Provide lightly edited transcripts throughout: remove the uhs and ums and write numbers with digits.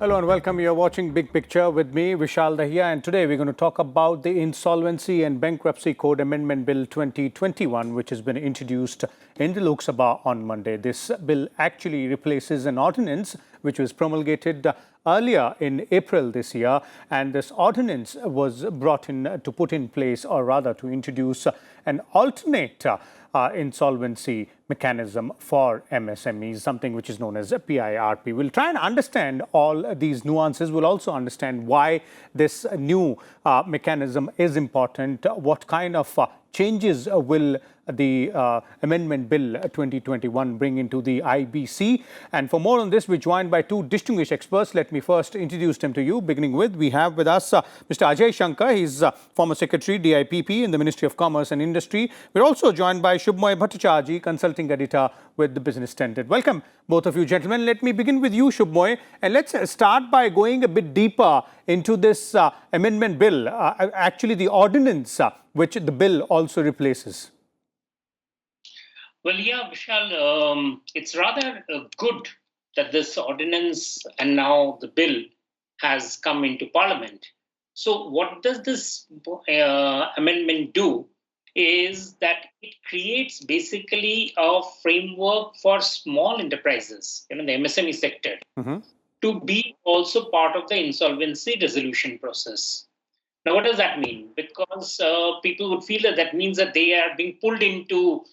Hello and welcome. You're watching Big Picture with me, Vishal, Dahiya, and today we're going to talk about the Insolvency and Bankruptcy Code Amendment Bill 2021, which has been introduced in the Lok Sabha on Monday. This bill actually replaces an ordinance which was promulgated earlier in April this year, and this ordinance was brought in to put in place, or rather to introduce an alternate insolvency mechanism for MSMEs, something which is known as a PIRP. We'll try and understand all these nuances. We'll also understand why this new mechanism is important, what kind of changes will the Amendment Bill 2021 bring into the IBC. And for more on this, we're joined by two distinguished experts. Let me first introduce them to you, beginning with, we have with us Mr. Ajay Shankar. He's former Secretary, DIPP in the Ministry of Commerce and Industry. We're also joined by Subhomoy Bhattacharjee, Consulting Editor with the Business Standard. Welcome, both of you gentlemen. Let me begin with you, Subhomoy, and let's start by going a bit deeper into this Amendment Bill, actually the ordinance which the bill also replaces. Well, yeah, Vishal, it's rather good that this ordinance and now the bill has come into Parliament. So what does this amendment do is that it creates basically a framework for small enterprises, the MSME sector, to be also part of the insolvency resolution process. Now, what does that mean? Because people would feel that means that they are being pulled into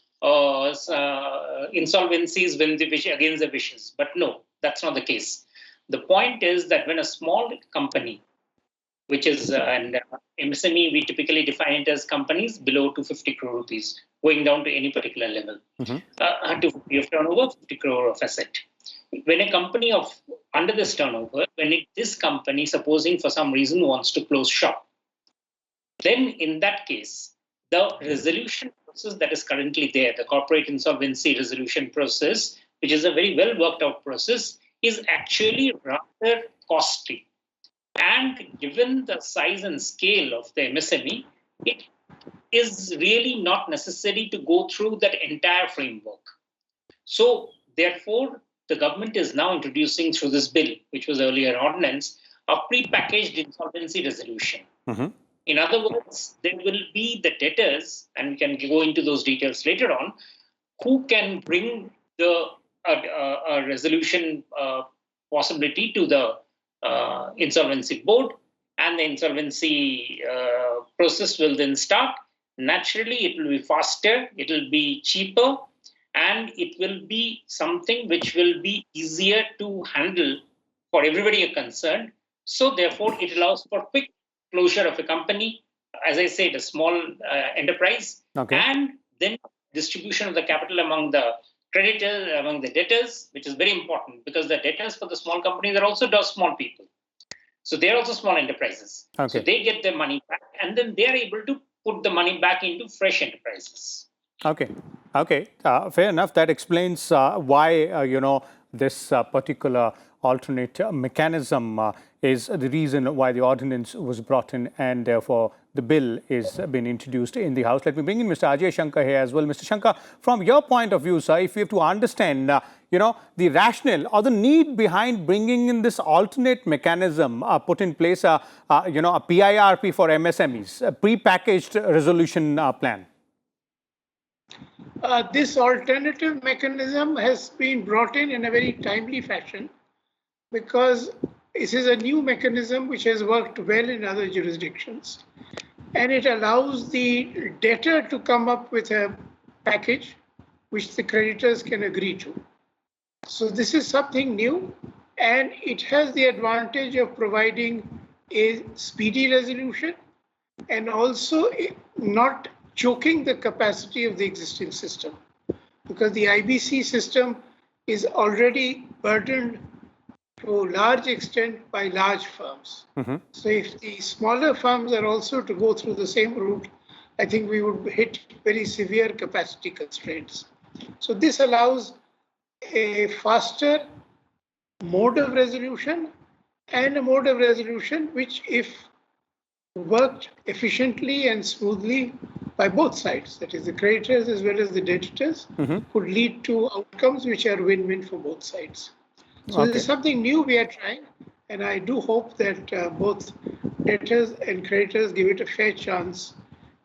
insolvencies when they wish against their wishes. But no, that's not the case. The point is that when a small company, which is an MSME, we typically define it as companies below 250 crore rupees, going down to any particular level, 250 of turnover, 50 crore of asset. When a company of under this turnover, this company, supposing for some reason wants to close shop, then in that case, the resolution process that is currently there, the corporate insolvency resolution process, which is a very well worked out process, is actually rather costly. And given the size and scale of the MSME, it is really not necessary to go through that entire framework. So therefore, the government is now introducing through this bill, which was earlier an ordinance, a pre-packaged insolvency resolution. In other words, there will be the debtors, and we can go into those details later on, who can bring the resolution possibility to the insolvency board, and the insolvency process will then start. Naturally, it will be faster, it will be cheaper, and it will be something which will be easier to handle for everybody concerned. So therefore, it allows for quick closure of a company, as I said, a small enterprise, and then distribution of the capital among the creditors, among the debtors, which is very important because the debtors for the small companies are also small people. So they're also small enterprises. So they get their money back, and then they're able to put the money back into fresh enterprises. Fair enough. That explains why, this particular alternate mechanism is the reason why the ordinance was brought in, and therefore the bill is being introduced in the House. Let me bring in Mr. Ajay Shankar here as well. Mr. Shankar, from your point of view, sir, if we have to understand, the rationale or the need behind bringing in this alternate mechanism, put in place a PIRP for MSMEs, a pre-packaged resolution plan. This alternative mechanism has been brought in a very timely fashion, because this is a new mechanism which has worked well in other jurisdictions, and it allows the debtor to come up with a package which the creditors can agree to. So this is something new, and it has the advantage of providing a speedy resolution and also not choking the capacity of the existing system, because the IBC system is already burdened to a large extent by large firms. So if the smaller firms are also to go through the same route, I think we would hit very severe capacity constraints. So this allows a faster mode of resolution, and a mode of resolution which, if worked efficiently and smoothly by both sides, that is the creditors as well as the debtors, could lead to outcomes which are win-win for both sides. So this is something new we are trying, And I do hope that both debtors and creditors give it a fair chance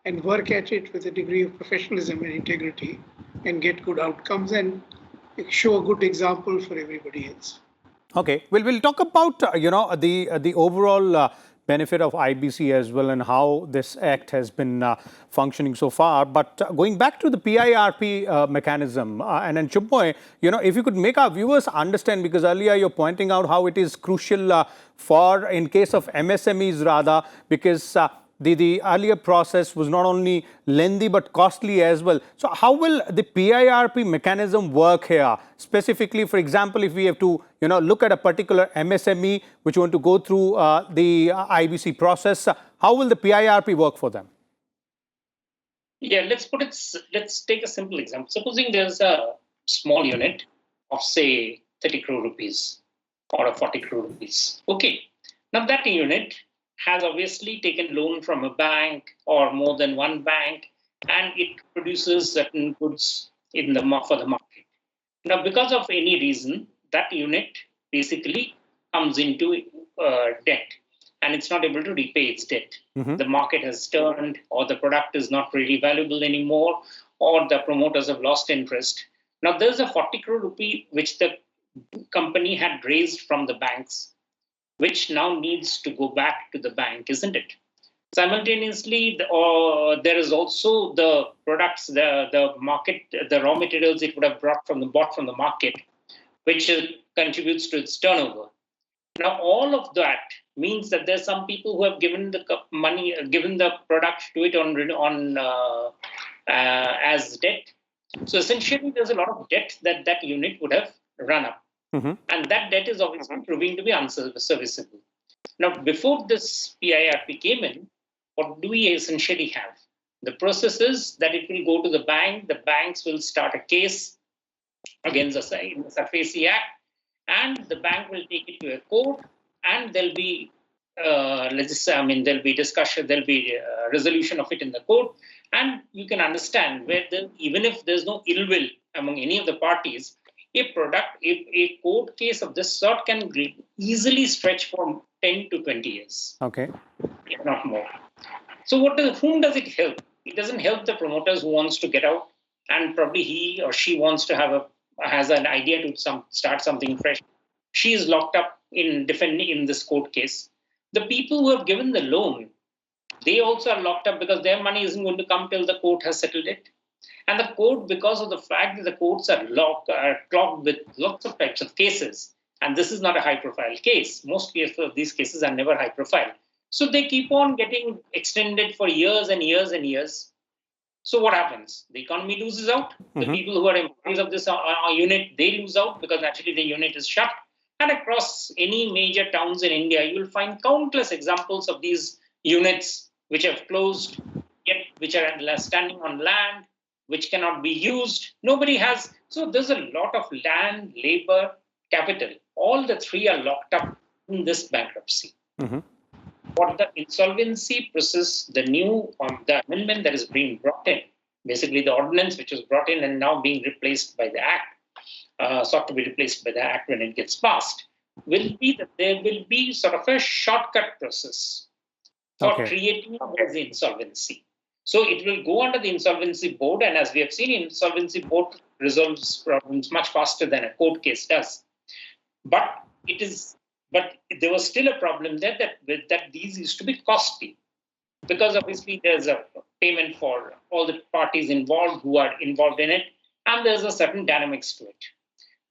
and work at it with a degree of professionalism and integrity and get good outcomes and show a good example for everybody else. Okay, well, we'll talk about the overall benefit of IBC as well and how this act has been functioning so far. But going back to the PIRP mechanism, and then Subhomoy, if you could make our viewers understand, because earlier you're pointing out how it is crucial for in case of MSMEs rather, because the earlier process was not only lengthy but costly as well. So how will the PIRP mechanism work here? Specifically, for example, if we have to look at a particular MSME which want to go through the IBC process, how will the PIRP work for them? Yeah, let's take a simple example. Supposing there's a small unit of say 30 crore rupees or 40 crore rupees. Okay. Now that unit has obviously taken loan from a bank or more than one bank, and it produces certain goods for the market. Now, because of any reason, that unit basically comes into debt, and it's not able to repay its debt. The market has turned, or the product is not really valuable anymore, or the promoters have lost interest. Now, there's a 40 crore rupee which the company had raised from the banks, which now needs to go back to the bank, isn't it? Simultaneously, there is also the products, the market, the raw materials it would have bought from the market, which contributes to its turnover. Now, all of that means that there's some people who have given the money, given the product to it as debt. So essentially, there's a lot of debt that unit would have run up. And that debt is obviously proving to be unserviceable. Now, before this PIRP came in, what do we essentially have? The process is that it will go to the bank. The banks will start a case against the SARFAESI Act, and the bank will take it to a court, and there'll be there'll be discussion, there'll be resolution of it in the court, and you can understand even if there's no ill will among any of the parties, a court case of this sort can easily stretch for 10 to 20 years. Okay. If not more. So whom does it help? It doesn't help the promoters who wants to get out, and probably he or she wants to has an idea to start something fresh. She is locked up in this court case. The people who have given the loan, they also are locked up because their money isn't going to come till the court has settled it. And the court, because of the fact that the courts are clogged with lots of types of cases, and this is not a high-profile case. Most of these cases are never high-profile. So they keep on getting extended for years and years and years. So what happens? The economy loses out. The people who are employees of this unit, they lose out because naturally the unit is shut. And across any major towns in India, you will find countless examples of these units which have closed, yet which are standing on land, which cannot be used. Nobody has. So there's a lot of land, labor, capital. All the three are locked up in this bankruptcy. For the insolvency process, the amendment that is being brought in, basically the ordinance which was brought in and now being replaced by the Act, sought to be replaced by the Act when it gets passed, will be that there will be sort of a shortcut process for creating the insolvency. So it will go under the insolvency board, and as we have seen, insolvency board resolves problems much faster than a court case does. But there was still a problem there that these used to be costly, because obviously there's a payment for all the parties involved who are involved in it, and there's a certain dynamics to it.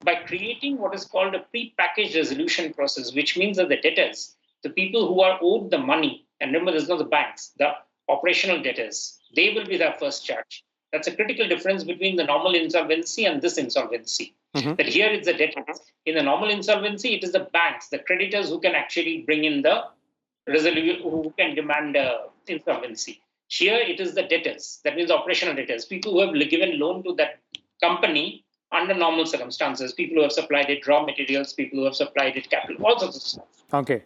By creating what is called a pre-packaged resolution process, which means that the debtors, the people who are owed the money, and remember, there's not the banks, the operational debtors, they will be the first charge. That's a critical difference between the normal insolvency and this insolvency. That here it's the debtors. In the normal insolvency, it is the banks, the creditors who can actually bring in the resolution, who can demand insolvency. Here it is the debtors, that means the operational debtors, people who have given loan to that company under normal circumstances, people who have supplied it raw materials, people who have supplied it capital, all sorts of stuff. Okay.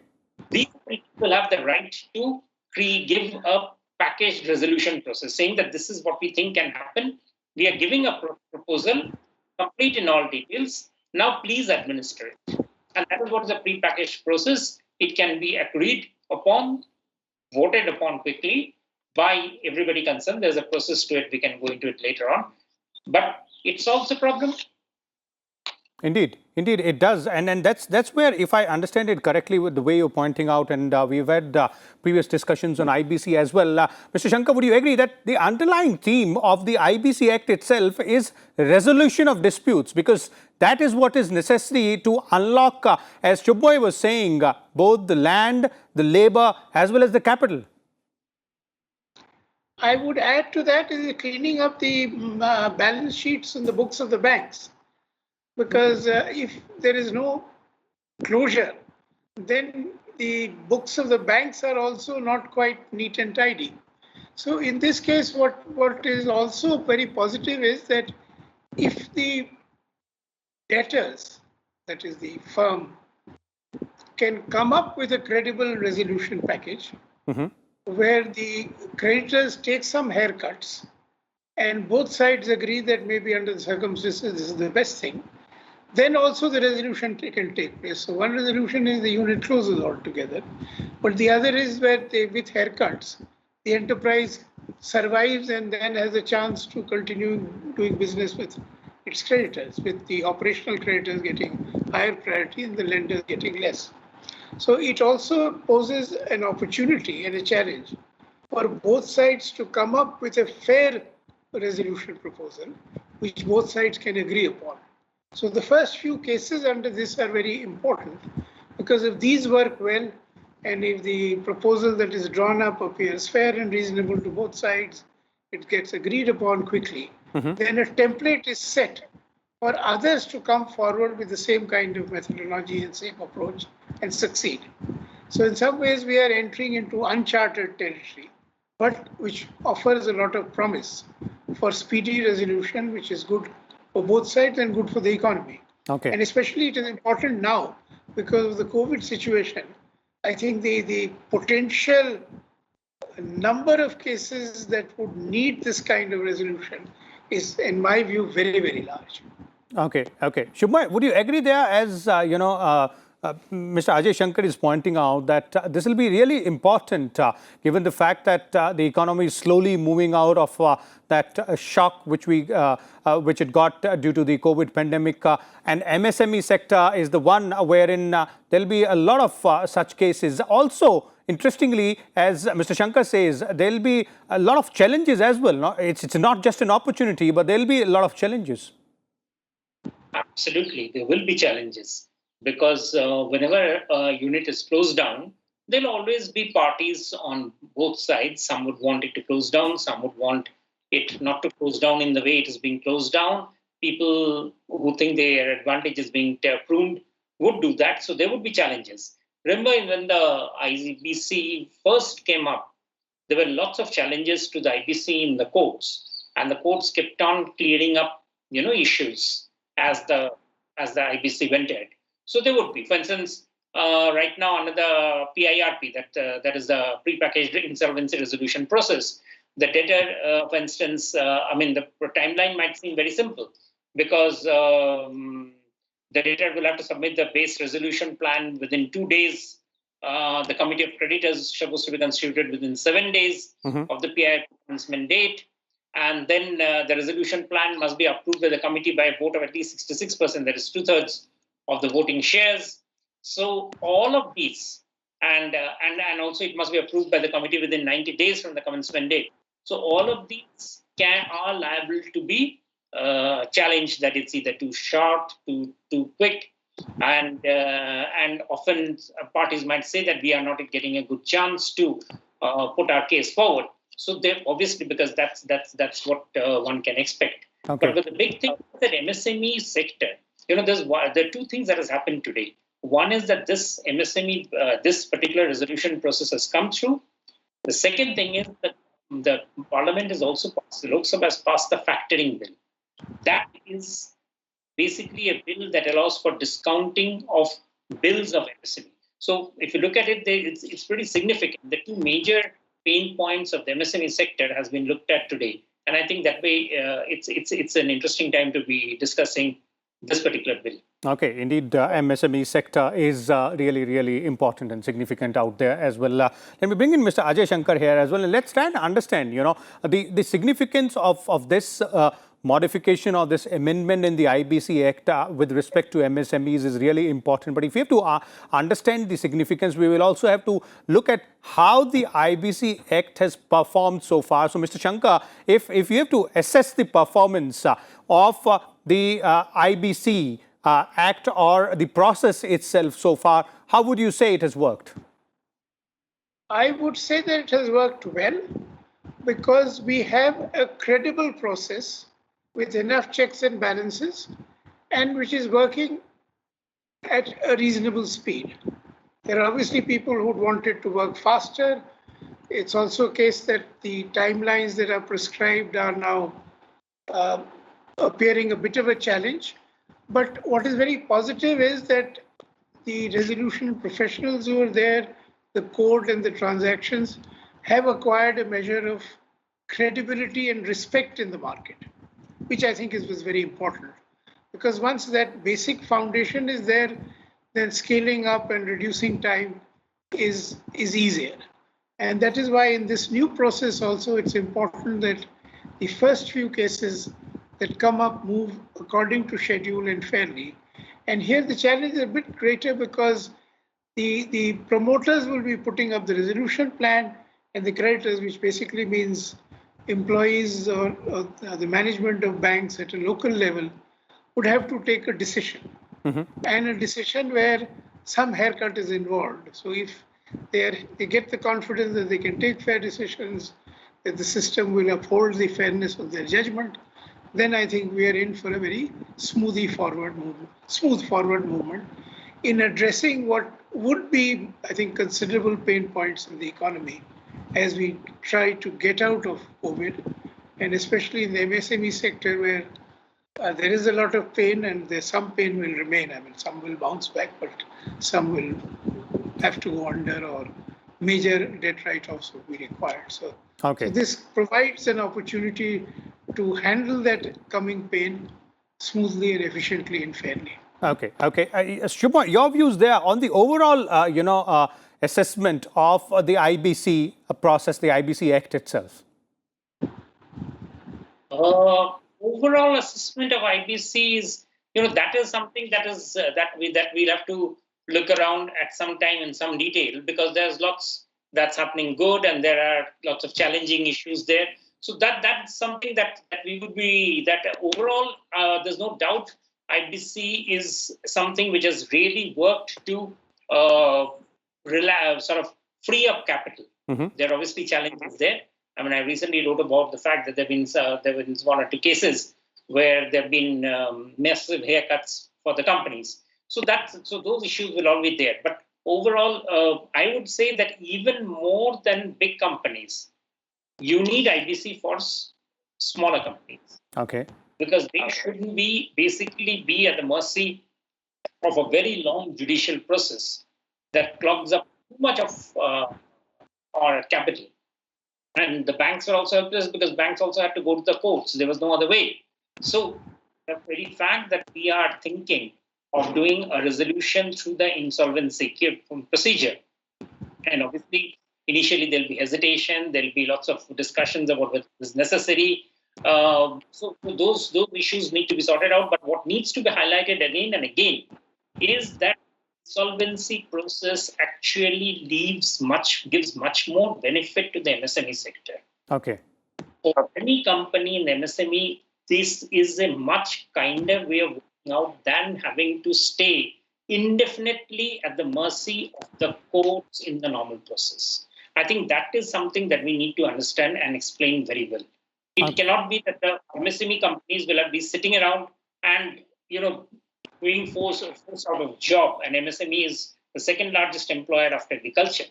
These people have the right to give a packaged resolution process, saying that this is what we think can happen. We are giving a proposal, complete in all details. Now, please administer it. And that is what is a pre-packaged process. it can be agreed upon, voted upon quickly by everybody concerned. There's a process to it. We can go into it later on. But it solves the problem. Indeed, indeed, it does, and that's where, if I understand it correctly, with the way you're pointing out, and we've had previous discussions on IBC as well. Mr. Shankar, would you agree that the underlying theme of the IBC Act itself is resolution of disputes, because that is what is necessary to unlock, as Subhomoy was saying, both the land, the labor, as well as the capital? I would add to that is cleaning up the balance sheets and the books of the banks. Because if there is no closure, then the books of the banks are also not quite neat and tidy. So in this case, what is also very positive is that if the debtors, that is the firm, can come up with a credible resolution package where the creditors take some haircuts and both sides agree that maybe under the circumstances this is the best thing, then also the resolution can take place. So one resolution is the unit closes altogether, but the other is where with haircuts, the enterprise survives and then has a chance to continue doing business with its creditors, with the operational creditors getting higher priority and the lenders getting less. So it also poses an opportunity and a challenge for both sides to come up with a fair resolution proposal, which both sides can agree upon. So the first few cases under this are very important, because if these work well and if the proposal that is drawn up appears fair and reasonable to both sides, it gets agreed upon quickly, then a template is set for others to come forward with the same kind of methodology and same approach and succeed. So in some ways we are entering into uncharted territory, but which offers a lot of promise for speedy resolution, which is good for both sides and good for the economy. Okay. And especially it is important now because of the COVID situation. I think the potential number of cases that would need this kind of resolution is, in my view, very, very large. Okay, okay. Subhomoy, would you agree there, as Mr. Ajay Shankar is pointing out, that this will be really important given the fact that the economy is slowly moving out of that shock which it got due to the COVID pandemic, and MSME sector is the one wherein there'll be a lot of such cases. Also, interestingly, as Mr. Shankar says, there'll be a lot of challenges as well. No? It's not just an opportunity, but there'll be a lot of challenges. Absolutely, there will be challenges. Because whenever a unit is closed down, there'll always be parties on both sides. Some would want it to close down, some would want it not to close down in the way it is being closed down. People who think their advantage is being pruned would do that. So there would be challenges. Remember, when the IBC first came up, there were lots of challenges to the IBC in the courts, and the courts kept on clearing up, issues as the IBC went ahead. So there would be, for instance, right now under the PIRP, that is the prepackaged insolvency resolution process, the debtor, for instance, the timeline might seem very simple because the debtor will have to submit the base resolution plan within 2 days. The committee of creditors is supposed to be constituted within 7 days of the PIRP commencement date. And then the resolution plan must be approved by the committee by a vote of at least 66%, that is 2/3 of the voting shares. So all of these, and also it must be approved by the committee within 90 days from the commencement date. So all of these are liable to be challenged, that it's either too short, too quick, and often parties might say that we are not getting a good chance to put our case forward. So they obviously, because that's what one can expect. Okay. But the big thing is that MSME sector, there are two things that has happened today. One is that this MSME, this particular resolution process has come through. The second thing is that the Parliament has also passed, the Lok Sabha has passed the factoring bill. That is basically a bill that allows for discounting of bills of MSME. So if you look at it, it's pretty significant. The two major pain points of the MSME sector has been looked at today. And I think that way it's an interesting time to be discussing this particular bill. Okay, indeed, MSME sector is really, really important and significant out there as well. Let me bring in Mr. Ajay Shankar here as well. And let's try and understand, the significance of this modification or this amendment in the IBC Act with respect to MSMEs is really important. But if we have to understand the significance, we will also have to look at how the IBC Act has performed so far. So, Mr. Shankar, if you have to assess the performance of the IBC Act or the process itself so far, how would you say it has worked? I would say that it has worked well because we have a credible process with enough checks and balances and which is working at a reasonable speed. There are obviously people who want it to work faster. It's also a case that the timelines that are prescribed are now appearing a bit of a challenge. But what is very positive is that the resolution professionals who are there, the code and the transactions have acquired a measure of credibility and respect in the market, which I think was very important. Because once that basic foundation is there, then scaling up and reducing time is easier. And that is why in this new process also, it's important that the first few cases that come up move according to schedule and fairly. And here the challenge is a bit greater because the promoters will be putting up the resolution plan and the creditors, which basically means employees or the management of banks at a local level, would have to take a decision. And a decision where some haircut is involved. So if they get the confidence that they can take fair decisions, that the system will uphold the fairness of their judgment, then I think we are in for a very smooth forward movement in addressing what would be, I think, considerable pain points in the economy as we try to get out of COVID, and especially in the MSME sector where there is a lot of pain and some pain will remain. I mean, some will bounce back, but some will have to go under or major debt write-offs will be required. So this provides an opportunity to handle that coming pain smoothly and efficiently and fairly. Okay. Subhomoy, your views there on the overall, assessment of the IBC process, the IBC Act itself? Overall assessment of IBC is, that is something that we'll have to look around at some time in some detail, because there's lots that's happening good and there are lots of challenging issues there. So that's something that we would be, that overall, there's no doubt IBC is something which has really worked to sort of free up capital. There are obviously challenges there. I mean, I recently wrote about the fact that there have been one or two cases where there have been massive haircuts for the companies. So those issues will all be there. But overall, I would say that even more than big companies, you need IBC for smaller companies. Okay. Because they shouldn't basically be at the mercy of a very long judicial process that clogs up too much of our capital. And the banks are also helpless because banks also had to go to the courts. There was no other way. So the very fact that we are thinking of doing a resolution through the insolvency procedure, and obviously initially there'll be hesitation, there'll be lots of discussions about whether it is necessary. So those issues need to be sorted out. But what needs to be highlighted again and again is that insolvency process actually gives much more benefit to the MSME sector. Okay. For any company in the MSME, this is a much kinder way of working out than having to stay indefinitely at the mercy of the courts in the normal process. I think that is something that we need to understand and explain very well. It cannot be that the MSME companies will be sitting around and, being forced out of job. And MSME is the second largest employer after agriculture.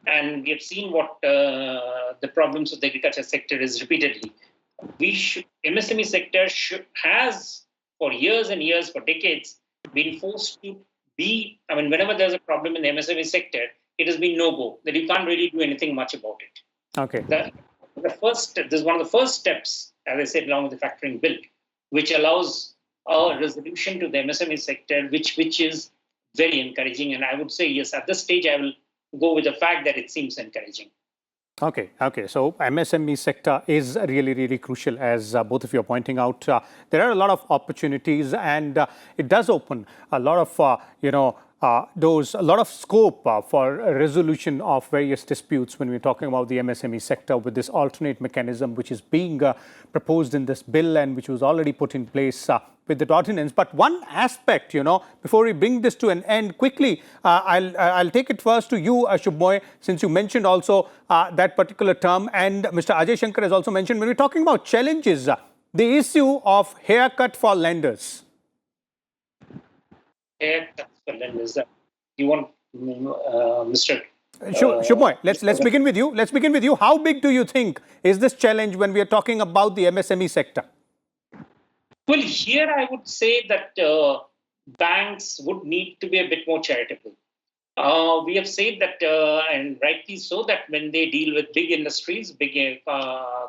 And we have seen what the problems of the agriculture sector is repeatedly. MSME sector has, for years and years, for decades, been forced to be, whenever there's a problem in the MSME sector, it has been no-go, that you can't really do anything much about it. Okay. This is one of the first steps, as I said, along with the factoring bill, which allows a resolution to the MSME sector, which is very encouraging. And I would say, yes, at this stage, I will go with the fact that it seems encouraging. Okay. So MSME sector is really, really crucial, as both of you are pointing out. There are a lot of opportunities, and it does open a lot of, doors, a lot of scope for a resolution of various disputes when we're talking about the MSME sector with this alternate mechanism, which is being proposed in this bill and which was already put in place with the ordinance. But one aspect, before we bring this to an end quickly, I'll take it first to you, Subhomoy, since you mentioned also that particular term, and Mr. Ajay Shankar has also mentioned when we're talking about challenges, the issue of haircut for lenders. Haircuts for lenders. You want, Mr. Subhomoy, let's begin with you. Let's begin with you. How big do you think is this challenge when we are talking about the MSME sector? Well, here I would say that banks would need to be a bit more charitable. We have said that, and rightly so, that when they deal with big industries, big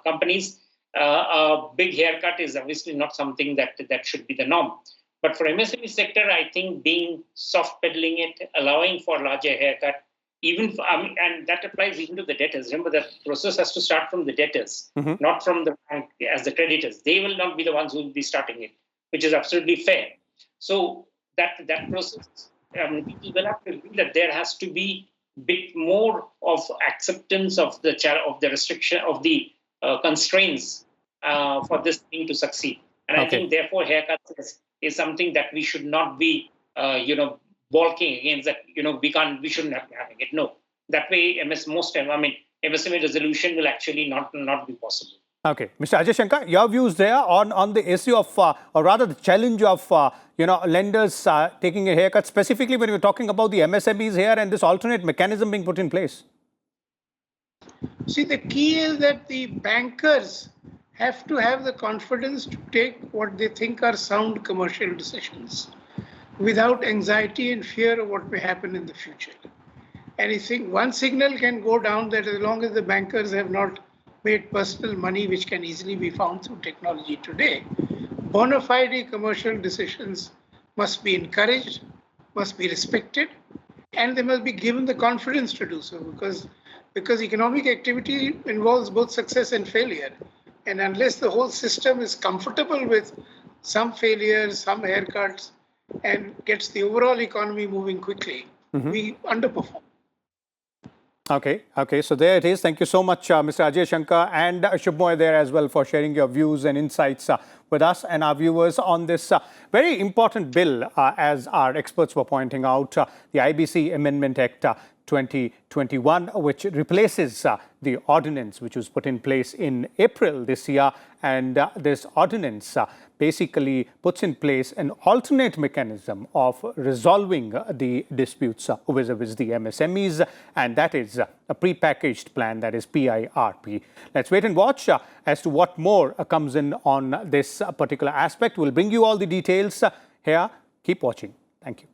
companies, a big haircut is obviously not something that should be the norm. But for MSME sector, I think being soft pedaling it, allowing for larger haircut, and that applies even to the debtors. Remember, the process has to start from the debtors, not from the bank as the creditors. They will not be the ones who will be starting it, which is absolutely fair. So that process, people will have to agree that there has to be a bit more of acceptance of the restriction of the constraints for this thing to succeed. And I think therefore haircuts is something that we should not be balking against, that we shouldn't have having it. No, that way MSME resolution will actually not be possible. Okay, Mr. Ajay Shankar, your views there on the issue of, or rather the challenge of, lenders taking a haircut, specifically when we're talking about the MSMEs here and this alternate mechanism being put in place. See, the key is that the bankers have to have the confidence to take what they think are sound commercial decisions without anxiety and fear of what may happen in the future. And I think one signal can go down that as long as the bankers have not made personal money, which can easily be found through technology today, bona fide commercial decisions must be encouraged, must be respected, and they must be given the confidence to do so, because economic activity involves both success and failure. And unless the whole system is comfortable with some failures, some haircuts, and gets the overall economy moving quickly, we underperform. Okay. So there it is. Thank you so much, Mr. Ajay Shankar and Subhomoy there as well for sharing your views and insights with us and our viewers on this very important bill, as our experts were pointing out, the IBC Amendment Act 2021, which replaces the ordinance which was put in place in April this year. And this ordinance basically puts in place an alternate mechanism of resolving the disputes vis-a-vis the MSMEs, and that is a pre-packaged plan, that is PIRP. Let's wait and watch as to what more comes in on this particular aspect. We'll bring you all the details here. Keep watching. Thank you.